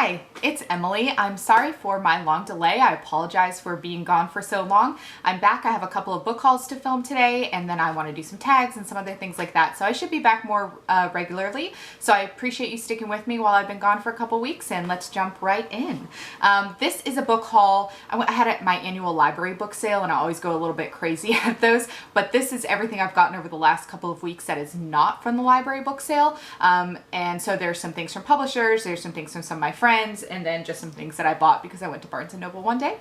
Hi, it's Emily. I'm sorry for my long delay. I apologize for being gone for so long. I'm back. I have a couple of book hauls to film today, and then I want to do some tags and some other things like that. So I should be back more regularly. So I appreciate you sticking with me while I've been gone for a couple weeks, and let's jump right in. This is a book haul. I had it at my annual library book sale, and I always go a little bit crazy at those, but this is everything I've gotten over the last couple of weeks that is not from the library book sale. And so there's some things from publishers, there's some things from some of my friends, and then just some things that I bought because I went to Barnes & Noble one day.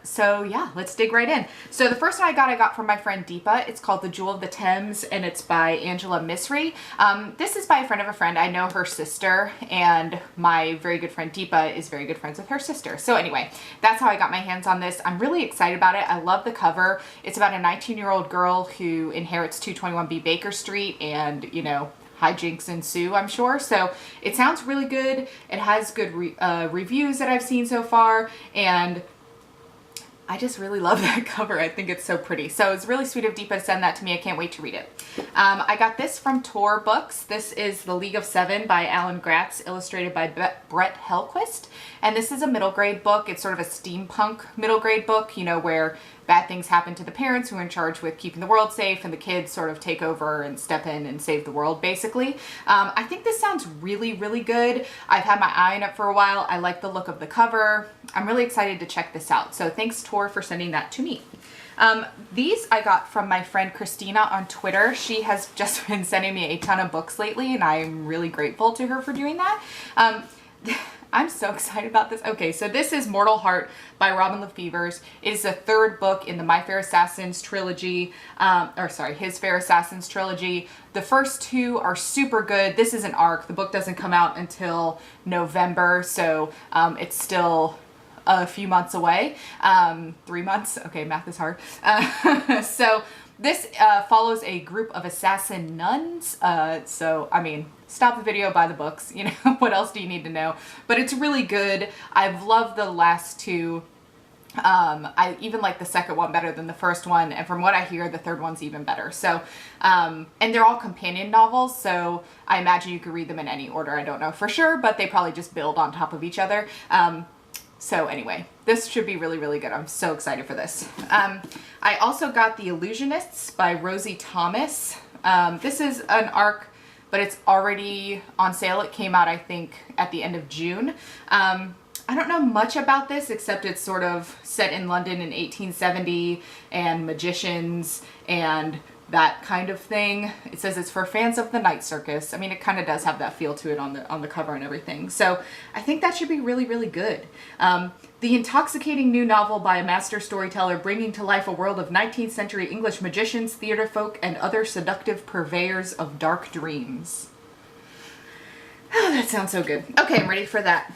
So yeah, let's dig right in. So the first one I got from my friend Deepa. It's called The Jewel of the Thames, and it's by Angela Misri. This is by a friend of a friend. I know her sister, and my very good friend Deepa is very good friends with her sister. So anyway, that's how I got my hands on this. I'm really excited about it. I love the cover. It's about a 19-year-old girl who inherits 221B Baker Street, and you know, hijinks ensue, I'm sure. So it sounds really good. It has good reviews that I've seen so far, and I just really love that cover. I think it's so pretty. So it's really sweet of Deepa to send that to me. I can't wait to read it. I got this from Tor Books. This is The League of Seven by Alan Gratz, illustrated by Brett Hellquist. And this is a middle grade book. It's sort of a steampunk middle grade book, you know, where bad things happen to the parents who are in charge with keeping the world safe, and the kids sort of take over and step in and save the world, basically. I think this sounds really, really good. I've had my eye on it for a while. I like the look of the cover. I'm really excited to check this out. So thanks, Tor, for sending that to me. These I got from my friend Christina on Twitter. She has just been sending me a ton of books lately, and I'm really grateful to her for doing that. I'm so excited about this. Okay, so this is Mortal Heart by Robin Lefevers. It is the third book in the My Fair Assassins trilogy, his Fair Assassins trilogy. The first two are super good. This is an arc. The book doesn't come out until November, so it's still a few months away. 3 months. Okay, math is hard. So this follows a group of assassin nuns. So, I mean, stop the video, buy the books. You know, what else do you need to know? But it's really good. I've loved the last two. I even like the second one better than the first one, and from what I hear, the third one's even better. So, and they're all companion novels, so I imagine you could read them in any order. I don't know for sure, but they probably just build on top of each other. So anyway, this should be really, really good. I'm so excited for this. I also got The Illusionists by Rosie Thomas. This is an arc, but it's already on sale. It came out, I think, at the end of June. I don't know much about this, except it's sort of set in London in 1870 and magicians and that kind of thing. It says it's for fans of the night circus. I mean, it kind of does have that feel to it on the cover and everything. So I think that should be really, really good. The intoxicating new novel by a master storyteller bringing to life a world of 19th century English magicians, theater folk, and other seductive purveyors of dark dreams. Oh, that sounds so good. Okay, I'm ready for that.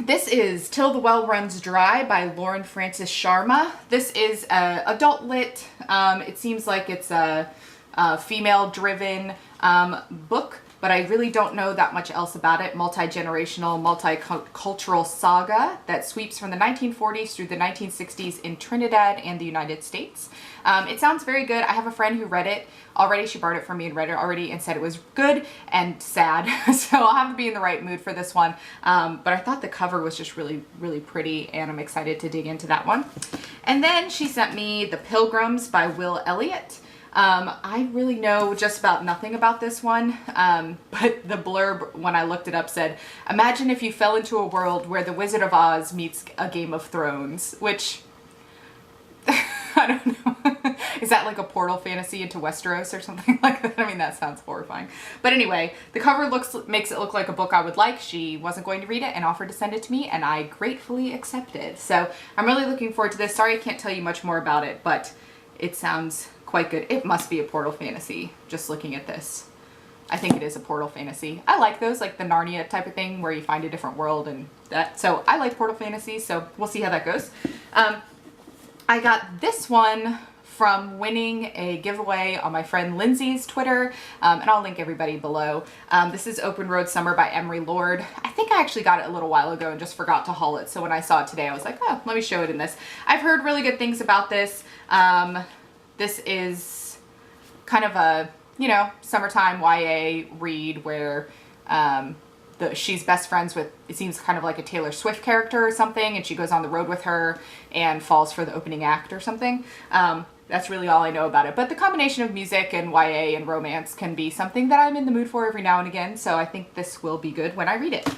This is Till the Well Runs Dry by Lauren Frances Sharma. This is adult lit. It seems like it's a female-driven book, but I really don't know that much else about it. Multi-generational, multicultural saga that sweeps from the 1940s through the 1960s in Trinidad and the United States. It sounds very good. I have a friend who read it already. She borrowed it from me and read it already and said it was good and sad. So I'll have to be in the right mood for this one. But I thought the cover was just really, really pretty, and I'm excited to dig into that one. And then she sent me The Pilgrims by Will Elliot. I really know just about nothing about this one, but the blurb when I looked it up said, imagine if you fell into a world where the Wizard of Oz meets a Game of Thrones, which, I don't know. Is that like a portal fantasy into Westeros or something like that? I mean, that sounds horrifying. But anyway, the cover makes it look like a book I would like. She wasn't going to read it and offered to send it to me, and I gratefully accepted. So I'm really looking forward to this. Sorry I can't tell you much more about it, but it sounds quite good. It must be a portal fantasy, just looking at this. I think it is a portal fantasy. I like those, like the Narnia type of thing where you find a different world and that. So I like portal fantasy, so we'll see how that goes. I got this one from winning a giveaway on my friend Lindsay's Twitter, and I'll link everybody below. This is Open Road Summer by Emory Lord. I think I actually got it a little while ago and just forgot to haul it, so when I saw it today I was like, oh, let me show it in this. I've heard really good things about this. This is kind of a, you know, summertime YA read where she's best friends with, it seems kind of like a Taylor Swift character or something, and she goes on the road with her and falls for the opening act or something. That's really all I know about it. But the combination of music and YA and romance can be something that I'm in the mood for every now and again, so I think this will be good when I read it.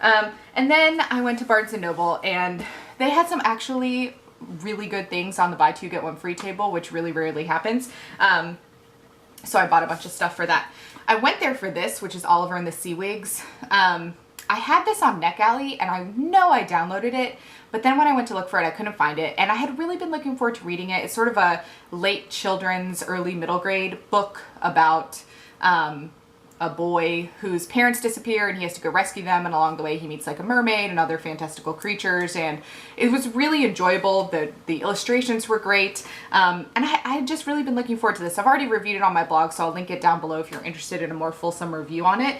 And then I went to Barnes & Noble, and they had some actually really good things on the buy two get one free table, which really rarely happens. So I bought a bunch of stuff for that. I went there for this, which is Oliver and the Seawigs. I had this on NetGalley, and I know I downloaded it, but then when I went to look for it, I couldn't find it, and I had really been looking forward to reading it. It's sort of a late children's, early middle grade book about a boy whose parents disappear, and he has to go rescue them, and along the way he meets like a mermaid and other fantastical creatures, and it was really enjoyable. The illustrations were great, and I had just really been looking forward to this. I've already reviewed it on my blog, so I'll link it down below if you're interested in a more fulsome review on it.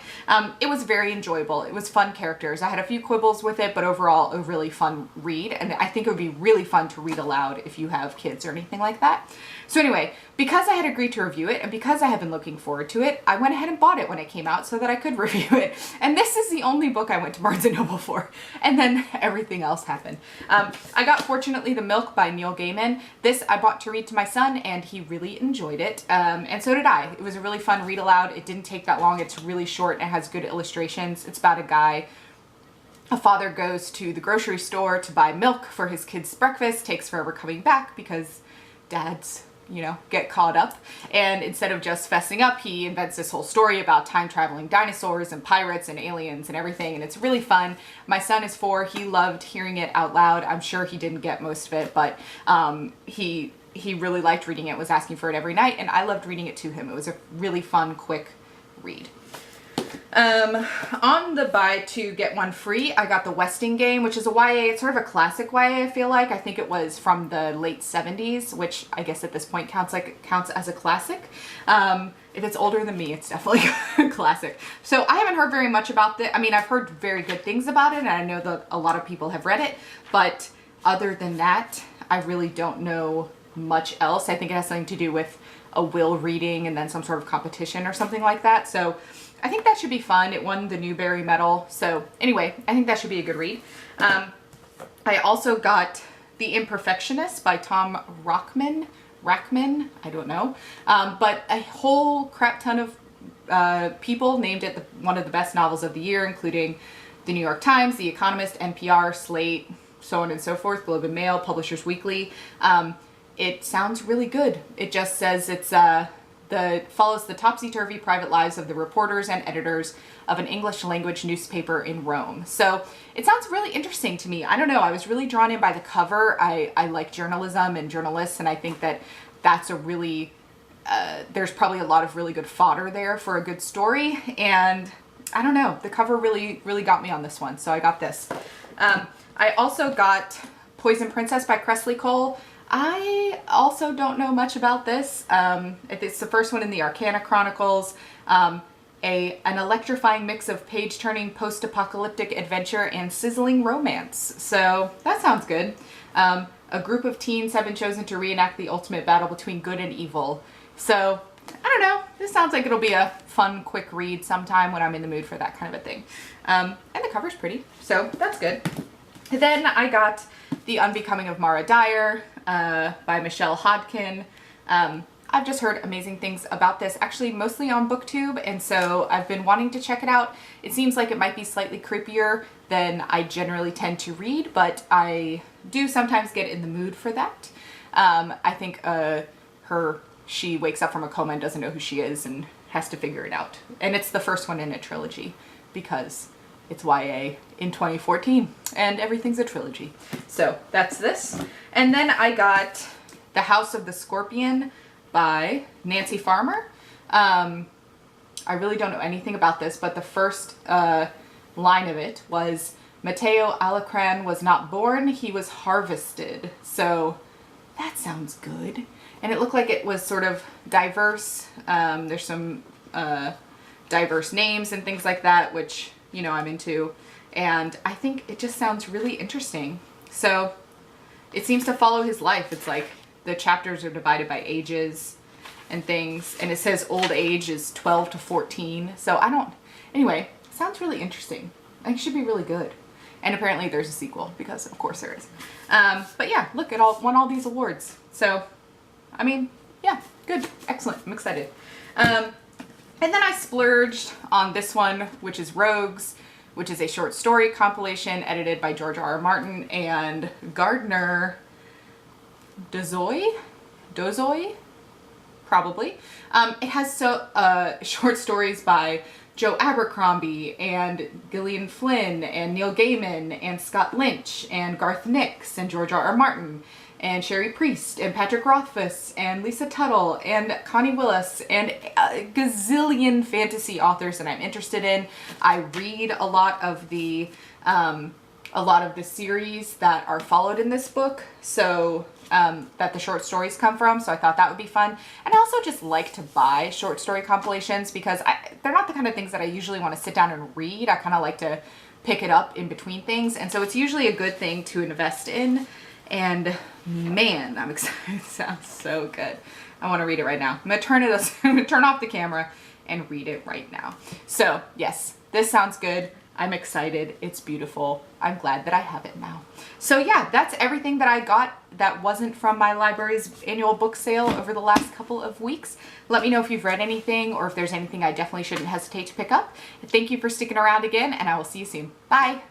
It was very enjoyable. It was fun characters. I had a few quibbles with it, but overall a really fun read, and I think it would be really fun to read aloud if you have kids or anything like that. So anyway, because I had agreed to review it, and because I had been looking forward to it, I went ahead and bought it when it came out so that I could review it. And this is the only book I went to Barnes & Noble for. And then everything else happened. I got Fortunately the Milk by Neil Gaiman. This I bought to read to my son, and he really enjoyed it. And so did I. It was a really fun read aloud. It didn't take that long. It's really short and it has good illustrations. It's about a father goes to the grocery store to buy milk for his kids' breakfast, takes forever coming back because dads, you know, get caught up, and instead of just fessing up, he invents this whole story about time-traveling dinosaurs and pirates and aliens and everything, and it's really fun. My son is 4. He loved hearing it out loud. I'm sure he didn't get most of it, but he really liked reading it, was asking for it every night, and I loved reading it to him. It was a really fun, quick read. On the buy two get one free, I got The Westing Game, which is a YA. It's sort of a classic YA, I feel like. I think it was from the late 70s, which I guess at this point counts as a classic. If it's older than me, it's definitely a classic. So I haven't heard very much about this. I mean, I've heard very good things about it, and I know that a lot of people have read it, but other than that, I really don't know much else. I think it has something to do with a will reading and then some sort of competition or something like that. So I think that should be fun. It won the Newbery Medal. So anyway, I think that should be a good read. I also got The Imperfectionist by Tom Rackman, I don't know. But a whole crap ton of people named it one of the best novels of the year, including the New York Times, The Economist, NPR, Slate, so on and so forth, Globe and Mail, Publishers Weekly. It sounds really good. It just says it's follows the topsy-turvy private lives of the reporters and editors of an English language newspaper in Rome. So it sounds really interesting to me. I don't know, I was really drawn in by the cover. I like journalism and journalists, and I think that that's a really, there's probably a lot of really good fodder there for a good story, and I don't know, the cover really got me on this one, so I got this. I also got Poison Princess by Cressley Cole. I also don't know much about this. It's the first one in the Arcana Chronicles, an electrifying mix of page-turning post-apocalyptic adventure and sizzling romance. So that sounds good. A group of teens have been chosen to reenact the ultimate battle between good and evil. So I don't know, this sounds like it'll be a fun, quick read sometime when I'm in the mood for that kind of a thing. And the cover's pretty, so that's good. Then I got The Unbecoming of Mara Dyer by Michelle Hodkin. I've just heard amazing things about this, actually mostly on BookTube, and so I've been wanting to check it out. It seems like it might be slightly creepier than I generally tend to read, but I do sometimes get in the mood for that. I think she wakes up from a coma and doesn't know who she is and has to figure it out. And it's the first one in a trilogy because it's YA in 2014 and everything's a trilogy. So that's this. And then I got The House of the Scorpion by Nancy Farmer. I really don't know anything about this, but the first line of it was, Mateo Alacran was not born, he was harvested. So that sounds good. And it looked like it was sort of diverse. There's some diverse names and things like that, which, you know, I'm into. And I think it just sounds really interesting. So it seems to follow his life. It's like the chapters are divided by ages and things. And it says old age is 12 to 14. So anyway, Sounds really interesting. I think it should be really good. And apparently there's a sequel, because of course there is. But yeah, look, it all won all these awards. So, I mean, yeah, good, excellent, I'm excited. And then I splurged on this one, which is Rogues, which is a short story compilation edited by George R.R. Martin and Gardner Dozoy, probably. It has short stories by Joe Abercrombie and Gillian Flynn and Neil Gaiman and Scott Lynch and Garth Nix and George R.R. Martin and Sherry Priest and Patrick Rothfuss and Lisa Tuttle and Connie Willis and a gazillion fantasy authors that I'm interested in. I read a lot of the series that are followed in this book, so that the short stories come from, so I thought that would be fun. And I also just like to buy short story compilations because they're not the kind of things that I usually want to sit down and read. I kind of like to pick it up in between things, and so it's usually a good thing to invest in. And man, I'm excited. It sounds so good. I want to read it right now. I'm gonna turn off the camera and read it right now. So yes, this sounds good. I'm excited. It's beautiful. I'm glad that I have it now. So yeah, that's everything that I got that wasn't from my library's annual book sale over the last couple of weeks. Let me know if you've read anything or if there's anything I definitely shouldn't hesitate to pick up. Thank you for sticking around again, and I will see you soon. Bye.